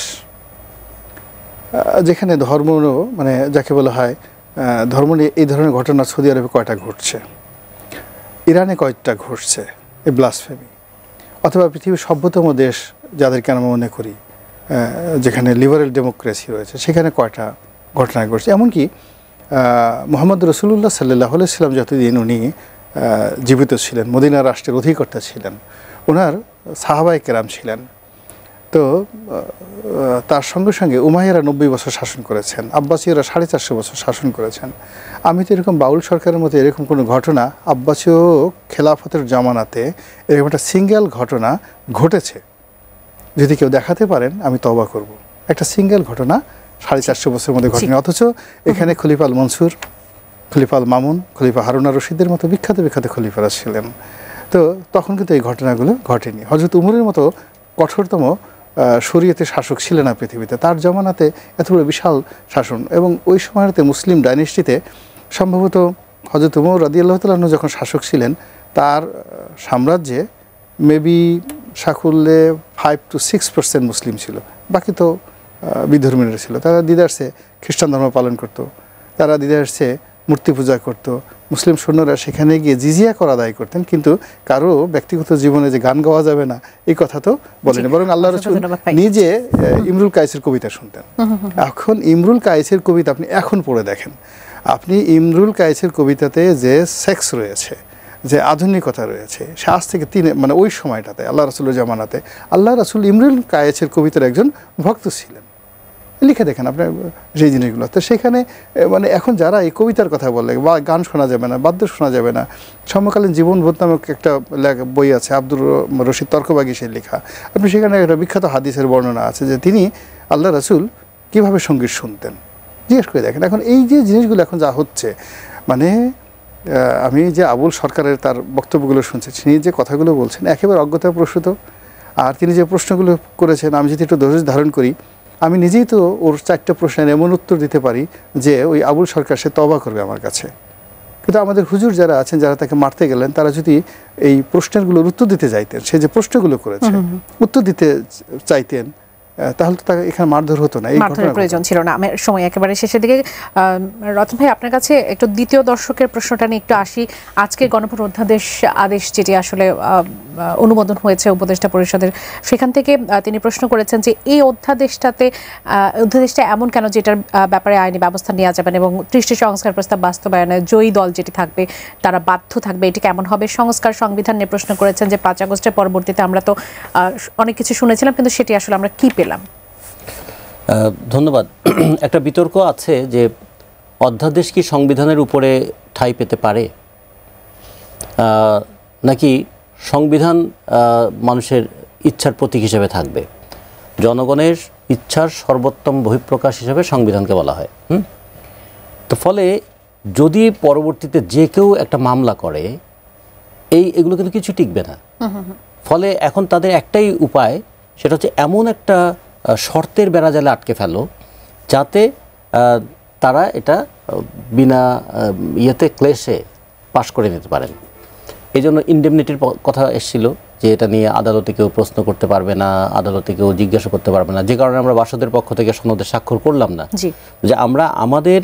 যেখানে ধর্ম মানে যাকে বলা হয় ধর্ম নিয়ে এই ধরনের ঘটনা সৌদি আরবে কয়টা ঘটছে, ইরানে কয়টা ঘটছে, এই ব্লাসফেমি, অথবা পৃথিবীর সভ্যতম দেশ যাদেরকে আমরা মনে করি যেখানে লিবারেল ডেমোক্রেসি রয়েছে, সেখানে কয়টা ঘটনা ঘটছে। এমনকি মুহাম্মদ রাসূলুল্লাহ সাল্লাল্লাহু আলাইহি ওয়াসাল্লাম যতদিন উনি জীবিত ছিলেন, মদিনা রাষ্ট্রের অধিকর্তা ছিলেন, ওনার সাহাবায়ে কেরাম ছিলেন, তো তার সঙ্গে সঙ্গে উমাইয়ারা 90 বছর শাসন করেছেন, আব্বাসীয়রা 450 বছর শাসন করেছেন। আমি তো এরকম বাউল সরকারের মতো এরকম কোনো ঘটনা আব্বাসীয় খেলাফতের জামানাতে এরকম একটা সিঙ্গেল ঘটনা ঘটেছে যদি কেউ দেখাতে পারেন আমি তওবা করব। একটা সিঙ্গেল ঘটনা 450 বছরের মধ্যে ঘটেনি, অথচ এখানে খলিফা আল মনসুর, খলিফা আল মামুন, খলিফা হারুন আর রশিদের মতো বিখ্যাত বিখ্যাত খলিফারা ছিলেন। তো তখন কিন্তু এই ঘটনাগুলো ঘটেনি। হযরত উমরের মতো কঠোরতম শরীয়তের শাসক ছিলেন না পৃথিবীতে, তার জমানাতে এত বড় বিশাল শাসন। এবং ওই সময়তে মুসলিম ডাইনেস্টিতে সম্ভবত হযরত উমর রাদিয়াল্লাহু তাআলা আনহু যখন শাসক ছিলেন, তার সাম্রাজ্যে মেবি সাকুল্যে 5 to 6% মুসলিম ছিল, বাকি তো বিধর্মীরা ছিল। তারা দিদারসে খ্রিস্টান ধর্ম পালন করত, তারা দিদারসে মূর্তি পূজা করত। মুসলিম সৈন্যরা সেখানে গিয়ে জিজিয়া কর আদায় করতেন, কিন্তু কারো ব্যক্তিগত জীবনে যে গান গাওয়া যাবে না এই কথা তো বলেনি, বরং আল্লাহ রাসূল নিজে ইমরুল কায়েসের কবিতা শুনতেন। এখন ইমরুল কায়েসের কবিতা আপনি এখন পড়ে দেখেন, আপনি ইমরুল কায়েসের কবিতাতে যে সেক্স রয়েছে, যে আধুনিকতা রয়েছে, সে আজ থেকে মানে ওই সময়টাতে আল্লাহ রাসূলের জামানাতে আল্লাহ রাসূল ইমরুল কায়েসের কবিতার একজন ভক্ত ছিলেন। লিখে দেখেন আপনার সেই জিনিসগুলো। তো সেখানে মানে এখন যারা এই কবিতার কথা বলে, বা গান শোনা যাবে না, বাদ্য শোনা যাবে না, সমকালীন জীবনবোধ নামক একটা বই আছে আব্দুর রশিদ তর্কবাগীশের লেখা, আপনি সেখানে একটা বিখ্যাত হাদিসের বর্ণনা আছে যে তিনি আল্লাহ রাসূল কীভাবে সঙ্গীত শুনতেন, জিজ্ঞেস করে দেখেন। এখন এই যে জিনিসগুলো এখন যা হচ্ছে, মানে আমি যে আবুল সরকারের তার বক্তব্যগুলো শুনছি, তিনি যে কথাগুলো বলছেন একেবারে অজ্ঞতাপ্রসূত। আর তিনি যে প্রশ্নগুলো করেছেন, আমি যদি একটু ধৈর্য ধারণ করি, আমি নিজেই তো ওর 4টা প্রশ্নের এমন উত্তর দিতে পারি যে ওই আবুল সরকার সে তওবা করবে আমার কাছে। কিন্তু আমাদের হুজুর যারা আছেন, যারা তাকে মারতে গেলেন, তারা যদি এই প্রশ্নগুলোর উত্তর দিতে চাইতেন, সে যে প্রশ্নগুলো করেছে উত্তর দিতে চাইতেন, তাহলে তো তাকে এখানে মারধর হতো না, এই মারধরের প্রয়োজন ছিল না। আমার সময় একেবারে শেষের দিকে। রতন ভাই, আপনার কাছে একটু দ্বিতীয় দর্শকের প্রশ্নটা নিয়ে একটু আসি। আজকে গণভোট অধ্যাদেশ আদেশ যেটি আসলে অনুমোদন হয়েছে উপদেষ্টা পরিষদের, সেখান থেকে তিনি প্রশ্ন করেছেন যে এই অধ্যাদেশটা এমন কেন যেটার ব্যাপারে আইনি ব্যবস্থা নেওয়া যাবে না, এবং 30টি সংস্কার প্রস্তাব বাস্তবায়নে জয়ী দল যেটি থাকবে তারা বাধ্য থাকবে, এটি কেমন হবে? সংস্কার সংবিধান নিয়ে প্রশ্ন করেছেন যে 5 আগস্টের পরবর্তীতে আমরা তো অনেক কিছু শুনেছিলাম, কিন্তু সেটি আসলে আমরা কি পেলাম? ধন্যবাদ। একটা বিতর্ক আছে যে অধ্যাদেশ কি সংবিধানের উপরে ঠাঁই পেতে পারে, নাকি সংবিধান মানুষের ইচ্ছার প্রতীক হিসেবে থাকবে। জনগণের ইচ্ছার সর্বোত্তম বহিঃপ্রকাশ হিসেবে সংবিধানকে বলা হয়। তো ফলে যদি পরবর্তীতে যে কেউ একটা মামলা করে, এগুলো কিন্তু কিছু টিকবে না। ফলে এখন তাদের একটাই উপায়, সেটা হচ্ছে এমন একটা শর্তের বেড়াজালে আটকে ফেলো যাতে তারা এটা বিনা ক্লেশে পাশ করে নিতে পারেন। এই জন্য ইনডেমনিটির কথা এসেছিল যে এটা নিয়ে আদালতে কেউ প্রশ্ন করতে পারবে না, আদালতে কেউ জিজ্ঞাসা করতে পারবে না, যে কারণে আমরা বাসদের পক্ষ থেকে সনদে স্বাক্ষর করলাম না, যে আমরা আমাদের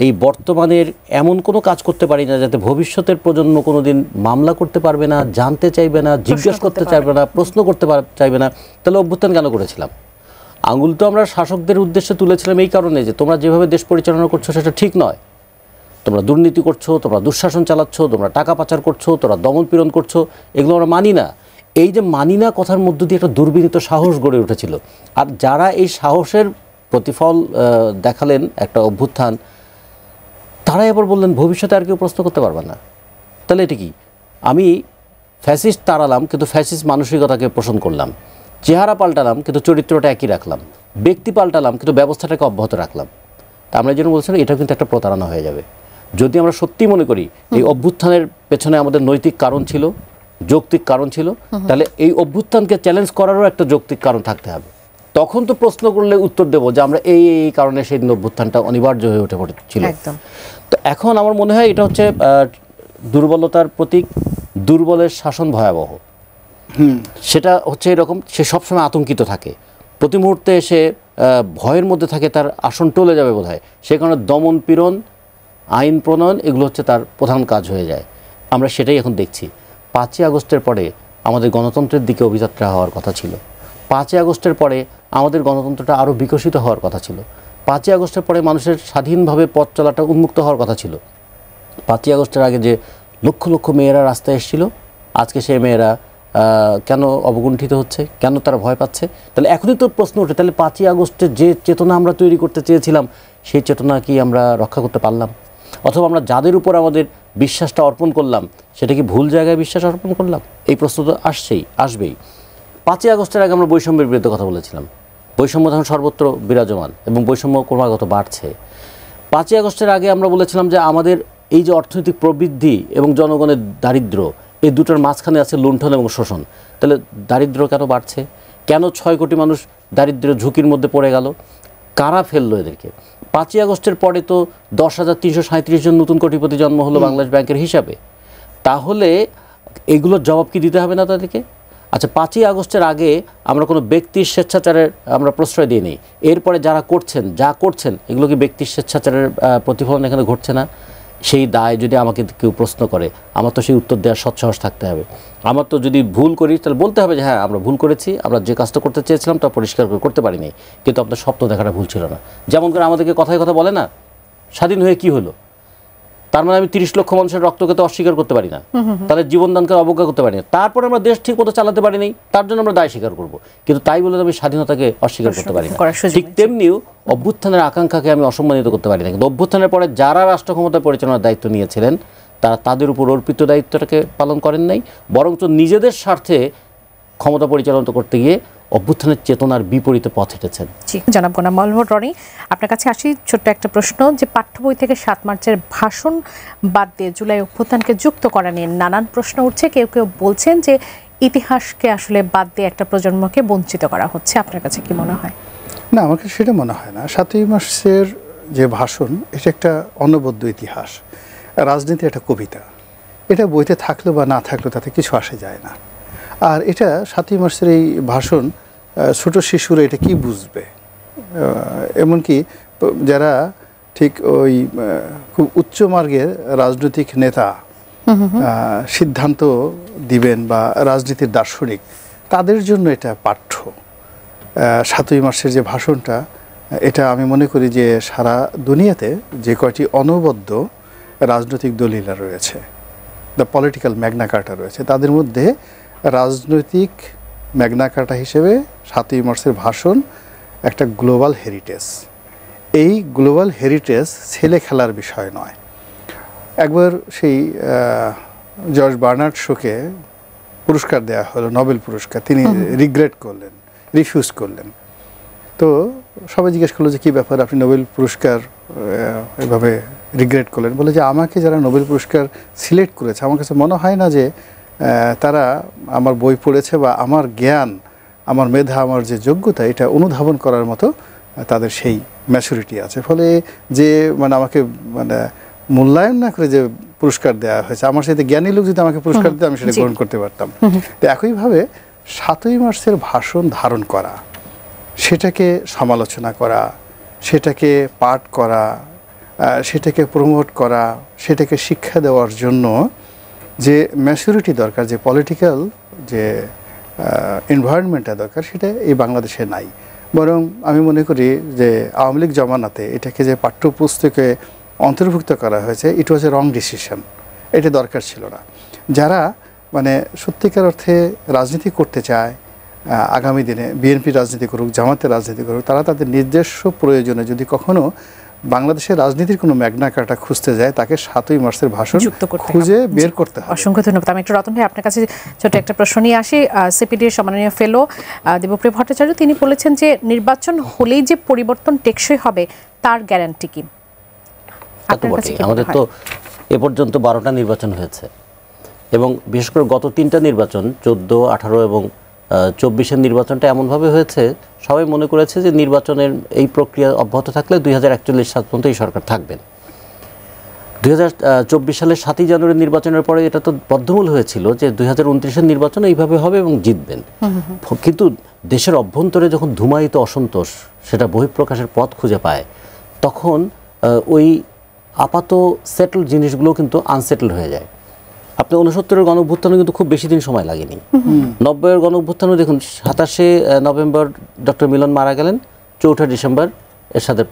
এই বর্তমানের এমন কোনো কাজ করতে পারি না যাতে ভবিষ্যতের প্রজন্ম কোনোদিন মামলা করতে পারবে না, জানতে চাইবে না, জিজ্ঞাসা করতে চাইবে না, প্রশ্ন করতে চাইবে না। তাহলে অভ্যুত্থান কেন করেছিলাম? আঙুল তো আমরা শাসকদের উদ্দেশ্যে তুলেছিলাম এই কারণে যে তোমরা যেভাবে দেশ পরিচালনা করছো সেটা ঠিক নয়, তোমরা দুর্নীতি করছো, তোমরা দুঃশাসন চালাচ্ছ, তোমরা টাকা পাচার করছো, তোমরা দমন পীড়ন করছো, এগুলো আমরা মানি না। এই যে মানি না কথার মধ্য দিয়ে একটা দুর্বিনীত সাহস গড়ে উঠেছিল। আর যারা এই সাহসের প্রতিফল দেখালেন একটা অভ্যুত্থান, তারাই আবার বললেন ভবিষ্যতে আর কেউ প্রশ্ন করতে পারবে না। তাহলে এটা কি? আমি ফ্যাসিস্ট তাড়ালাম কিন্তু ফ্যাসিস্ট মানসিকতাকে পোষণ করলাম, চেহারা পাল্টালাম কিন্তু চরিত্রটা একই রাখলাম, ব্যক্তি পাল্টালাম কিন্তু ব্যবস্থাটাকে অব্যাহত রাখলাম। তা আমরা যেন বলছিলাম এটাও কিন্তু একটা প্রতারণা হয়ে যাবে। যদি আমরা সত্যি মনে করি এই অভ্যুত্থানের পেছনে আমাদের নৈতিক কারণ ছিল, যৌক্তিক কারণ ছিল, তাহলে এই অভ্যুত্থানকে চ্যালেঞ্জ করারও একটা যৌক্তিক কারণ থাকতে হবে। তখন তো প্রশ্ন করলে উত্তর দেবো যে আমরা এই কারণে সেই দিন অভ্যুত্থানটা অনিবার্য হয়ে উঠে পড়েছিল। তো এখন আমার মনে হয় এটা হচ্ছে দুর্বলতার প্রতীক, দুর্বলের শাসন ভয়াবহ। সেটা হচ্ছে এরকম, সে সবসময় আতঙ্কিত থাকে, প্রতি মুহূর্তে সে ভয়ের মধ্যে থাকে, তার আসন টলে যাবে বোধহয়। সে কারণে দমন পীড়ন, আইন প্রণয়ন এগুলো হচ্ছে তার প্রধান কাজ হয়ে যায়। আমরা সেটাই এখন দেখছি। 5ই আগস্টের পরে আমাদের গণতন্ত্রের দিকে অভিযাত্রা হওয়ার কথা ছিল। 5ই আগস্টের পরে আমাদের গণতন্ত্রটা আরও বিকশিত হওয়ার কথা ছিল। 5ই আগস্টের পরে মানুষের স্বাধীনভাবে পথ চলাটা উন্মুক্ত হওয়ার কথা ছিল। 5ই আগস্টের আগে যে লক্ষ লক্ষ মেয়েরা রাস্তায় এসেছিল, আজকে সেই মেয়েরা কেন অবগুণ্ঠিত হচ্ছে, কেন তারা ভয় পাচ্ছে? তাহলে এখনই তো প্রশ্ন ওঠে, তাহলে 5ই আগস্টের যে চেতনা আমরা তৈরি করতে চেয়েছিলাম সেই চেতনা কি আমরা রক্ষা করতে পারলাম? অথবা আমরা যাদের উপর আমাদের বিশ্বাসটা অর্পণ করলাম সেটা কি ভুল জায়গায় বিশ্বাস অর্পণ করলাম? এই প্রশ্ন তো আসবেই। 5ই আগস্টের আগে আমরা বৈষম্যের বিরুদ্ধে কথা বলেছিলাম, বৈষম্য তখন সর্বত্র বিরাজমান এবং বৈষম্য ক্রমাগত বাড়ছে। 5ই আগস্টের আগে আমরা বলেছিলাম যে আমাদের এই যে অর্থনৈতিক প্রবৃদ্ধি এবং জনগণের দারিদ্র, এই দুটোর মাঝখানে আছে লুণ্ঠন এবং শোষণ। তাহলে দারিদ্র কেন বাড়ছে? কেন 6 কোটি মানুষ দারিদ্র্যের ঝুঁকির মধ্যে পড়ে গেল? কারা ফেললো এদেরকে? 5ই আগস্টের পরে তো 10,337 জন নতুন কোটিপতি জন্ম হলো বাংলাদেশ ব্যাংকের হিসাবে। তাহলে এগুলোর জবাব কি দিতে হবে না তাদেরকে? আচ্ছা, 5ই আগস্টের আগে আমরা কোনো ব্যক্তির স্বেচ্ছাচারের আমরা প্রশ্রয় দিই নি, এরপরে যারা করছেন যা করছেন এগুলো কি ব্যক্তির স্বেচ্ছাচারের প্রতিফলন এখানে ঘটছে না? সেই দায় যদি আমাকে কেউ প্রশ্ন করে, আমার তো সেই উত্তর দেওয়ার সৎসাহস থাকতে হবে। আমার তো যদি ভুল করি তাহলে বলতে হবে যে হ্যাঁ আমরা ভুল করেছি, আমরা যে কাজটা করতে চেয়েছিলাম তা পরিষ্কার করে করতে পারিনি, কিন্তু আপনার স্বপ্ন দেখাটা ভুল ছিল না। যেমন করে আমাদেরকে কথায় কথা বলে না, স্বাধীন হয়ে কি হলো? তার মানে আমি 30 লক্ষ মানুষের রক্তকে তো অস্বীকার করতে পারি না, তাহলে জীবনদানকে অবজ্ঞা করতে পারি না, তারপরে আমরা দেশ ঠিক মতো চালাতে পারিনি, তার জন্য আমরা দায় স্বীকার করব। কিন্তু তাই বলে আমি স্বাধীনতাকে অস্বীকার করতে পারি না। ঠিক তেমনিও অভ্যুত্থানের আকাঙ্ক্ষাকে আমি অসম্মানিত করতে পারি না। কিন্তু অভ্যুত্থানের পরে যারা রাষ্ট্র ক্ষমতা পরিচালনার দায়িত্ব নিয়েছিলেন তারা তাদের উপর অর্পিত দায়িত্বটাকে পালন করেন নাই, বরঞ্চ নিজেদের স্বার্থে ক্ষমতা পরিচালনা করতে গিয়ে অভ্যুত্থানের চেতনার বিপরীতে পথ হেঁটেছেন। জি, জনাব গোলাম মাহমুদ রনি, আপনার কাছে আসি ছোট্ট একটা প্রশ্ন, যে পাঠ্য বই থেকে 7 মার্চের ভাষণ বাদ দিয়ে জুলাই অভ্যুত্থানকে যুক্ত করা নিয়ে নানান প্রশ্ন উঠছে। কেউ কেউ বলছেন যে ইতিহাসকে আসলে বাদ দিয়ে একটা প্রজন্মকে বঞ্চিত করা হচ্ছে। আপনার কাছে কি মনে হয়? না, আমাকে সেটা মনে হয় না। 7ই মার্চের যে ভাষণ, এটা একটা অনবদ্য ইতিহাস। রাজনীতি একটা কবিতা, এটা বইতে থাকলেও বা না থাকলেও তাতে কিছু আসে যায় না। আর এটা 7ই মার্চের এই ভাষণ ছোট শিশুরা এটা কি বুঝবে? এমনকি যারা ঠিক ওই খুব উচ্চ মার্গের রাজনৈতিক নেতা সিদ্ধান্ত দিবেন বা রাজনীতির দার্শনিক, তাদের জন্য এটা পাঠ্য। 7ই মার্চের যে ভাষণটা, এটা আমি মনে করি যে সারা দুনিয়াতে যে কয়টি অনবদ্য রাজনৈতিক দলিলা রয়েছে, দ্য পলিটিক্যাল ম্যাগনা কার্টা রয়েছে, তাদের মধ্যে রাজনৈতিক ম্যাগনা কার্টা হিসেবে 7ই মার্চের ভাষণ একটা গ্লোবাল হেরিটেজ। এই গ্লোবাল হেরিটেজ ছেলে খেলার বিষয় নয়। একবার সেই জর্জ বার্নার্ড শোকে পুরস্কার দেওয়া হলো, নোবেল পুরস্কার, তিনি রিগ্রেট করলেন, রিফিউজ করলেন। তো সবাই জিজ্ঞেস করলো যে কী ব্যাপার, আপনি নোবেল পুরস্কার এভাবে রিগ্রেট করলেন? বলে যে আমাকে যারা নোবেল পুরস্কার সিলেক্ট করেছে, আমার কাছে মনে হয় না যে তারা আমার বই পড়েছে বা আমার জ্ঞান, আমার মেধা, আমার যে যোগ্যতা, এটা অনুধাবন করার মতো তাদের সেই ম্যাচুরিটি আছে। ফলে যে মানে আমাকে মানে মূল্যায়ন না করে যে পুরস্কার দেওয়া হয়েছে, আমার সাথে জ্ঞানী লোক যদি আমাকে পুরস্কার দিতে, আমি সেটা গ্রহণ করতে পারতাম। তো একইভাবে 7ই মার্চের ভাষণ ধারণ করা, সেটাকে সমালোচনা করা, সেটাকে পাঠ করা, সেটাকে প্রমোট করা, সেটাকে শিক্ষা দেওয়ার জন্য যে ম্যাচুরিটি দরকার, যে পলিটিক্যাল যে এনভায়রনমেন্টটা দরকার, সেটা এই বাংলাদেশে নাই। বরং আমি মনে করি যে আওয়ামী লীগ জমানাতে এটাকে যে পাঠ্যপুস্তকে অন্তর্ভুক্ত করা হয়েছে, ইট ওয়াজ এ রং ডিসিশন। এটা দরকার ছিল না। যারা মানে সত্যিকার অর্থে রাজনীতি করতে চায়, আগামী দিনে বিএনপি রাজনীতি করুক, জামাতের রাজনীতি করুক, তারা তাদের নিজস্ব প্রয়োজনে যদি কখনো বাংলাদেশের রাজনীতির কোনো ম্যাগনা কার্টা খুঁজতে যায়, তাকে 7ই মার্চের ভাষণ খুঁজে বের করতে হবে। অসংখ্য ধন্যবাদ। আমি একটু রতন ভাই আপনার কাছে ছোট একটা প্রশ্ন নিয়ে আসি। সিপিডির সম্মাননীয় ফেলো দেবপ্রিয় ভট্টাচার্য, তিনি বলেছেন যে নির্বাচন হলেই যে পরিবর্তন টেকসই হবে তার গ্যারান্টি কি? আমাদের তো এ পর্যন্ত 12টা নির্বাচন হয়েছে এবং বিশেষ করে গত 3টা নির্বাচন 14, 18 এবং 24-এর নির্বাচনটা এমনভাবে হয়েছে, সবাই মনে করেছে যে নির্বাচনের এই প্রক্রিয়া অব্যাহত থাকলে 2041 সাল পর্যন্ত এই সরকার থাকবেন। 2024 সালের 7ই জানুয়ারি নির্বাচনের পরে এটা তো বদ্ধমূল হয়েছিল যে 2029-এর নির্বাচন এইভাবে হবে এবং জিতবেন। কিন্তু দেশের অভ্যন্তরে যখন ধুমায়িত অসন্তোষ সেটা বহিঃপ্রকাশের পথ খুঁজে পায়, তখন ওই আপাত সেটেল জিনিসগুলো কিন্তু আনসেটেল হয়ে যায়। আপনি 69-এর গণঅভ্যুত্থানে কিন্তু খুব বেশি দিন সময় লাগেনি। 90-এর গণঅভ্যুত্থানে দেখুন 27শে নভেম্বর ডক্টর মিলন মারা গেলেন, 4ঠা ডিসেম্বর এর সাথে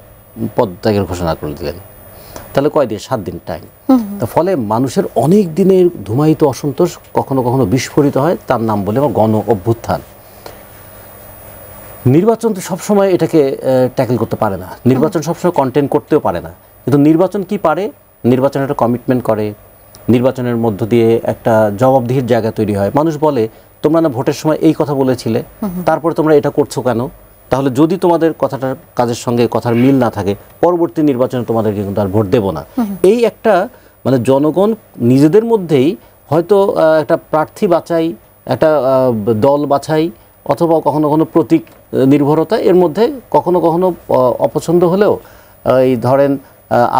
পদত্যাগের ঘোষণা করে দিলেন। তাহলে কয় দিন? 7 দিন টাইম। তার ফলে মানুষের অনেক দিনের ধুমায়িত অসন্তোষ কখনো কখনো বিস্ফোরিত হয়, তার নাম বলে আমার গণ অভ্যুত্থান। নির্বাচন তো সবসময় এটাকে ট্যাকেল করতে পারে না, নির্বাচন সবসময় কন্টেন করতেও পারে না। কিন্তু নির্বাচন কি পারে? নির্বাচন একটা কমিটমেন্ট করে, নির্বাচনের মধ্য দিয়ে একটা জবাবদিহির জায়গা তৈরি হয়। মানুষ বলে তোমরা না ভোটের সময় এই কথা বলেছিলে, তারপরে তোমরা এটা করছো কেন? তাহলে যদি তোমাদের কথাটার কাজের সঙ্গে কথার মিল না থাকে, পরবর্তী নির্বাচনে তোমাদেরকে কিন্তু আর ভোট দেব না। এই একটা মানে জনগণ নিজেদের মধ্যেই হয়তো একটা প্রার্থী বাছাই, একটা দল বাছাই, অথবা কখনো কখনো প্রতীক নির্ভরতা, এর মধ্যে কখনো কখনো অপছন্দ হলেও এই ধরেন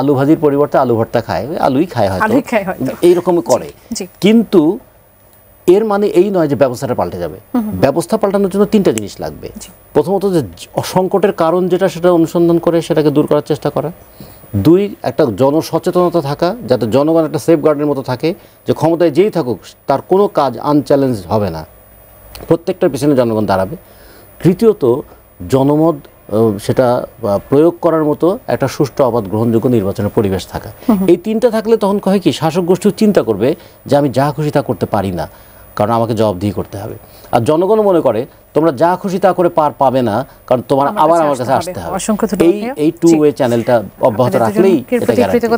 আলু ভাজির পরিবর্তে আলু ভর্তা খায়, আলুই খায় হয়তো, এইরকম করে। কিন্তু এর মানে এই নয় যে ব্যবস্থাটা পাল্টে যাবে। ব্যবস্থা পাল্টানোর জন্য তিনটা জিনিস লাগবে। প্রথমত যে সংকটের কারণ যেটা, সেটা অনুসন্ধান করে সেটাকে দূর করার চেষ্টা করা। দুই, একটা জনসচেতনতা থাকা, যাতে জনগণ একটা সেফ গার্ডের মতো থাকে, যে ক্ষমতায় যেই থাকুক তার কোনো কাজ আনচ্যালেঞ্জ হবে না, প্রত্যেকটার পিছনে জনগণ দাঁড়াবে। তৃতীয়ত, জনমত সেটা প্রয়োগ করার মতো একটা সুষ্ঠু অবাধ গ্রহণযোগ্য নির্বাচনের পরিবেশ থাকা। এই তিনটা থাকলে তখন কয় কি, শাসক গোষ্ঠীও চিন্তা করবে যে আমি যা খুশি তা করতে পারি না, কারণ আমাকে জবাবদিহি করতে হবে। আর জনগণও মনে করে তোমরা যা খুশি তা করে পার পাবে না, কারণ তোমার আবার আমার কাছে আসতে হবে। এই টু ওয়ে চ্যানেলটা অব্যাহত রাখলেই এটা গ্যারান্টি।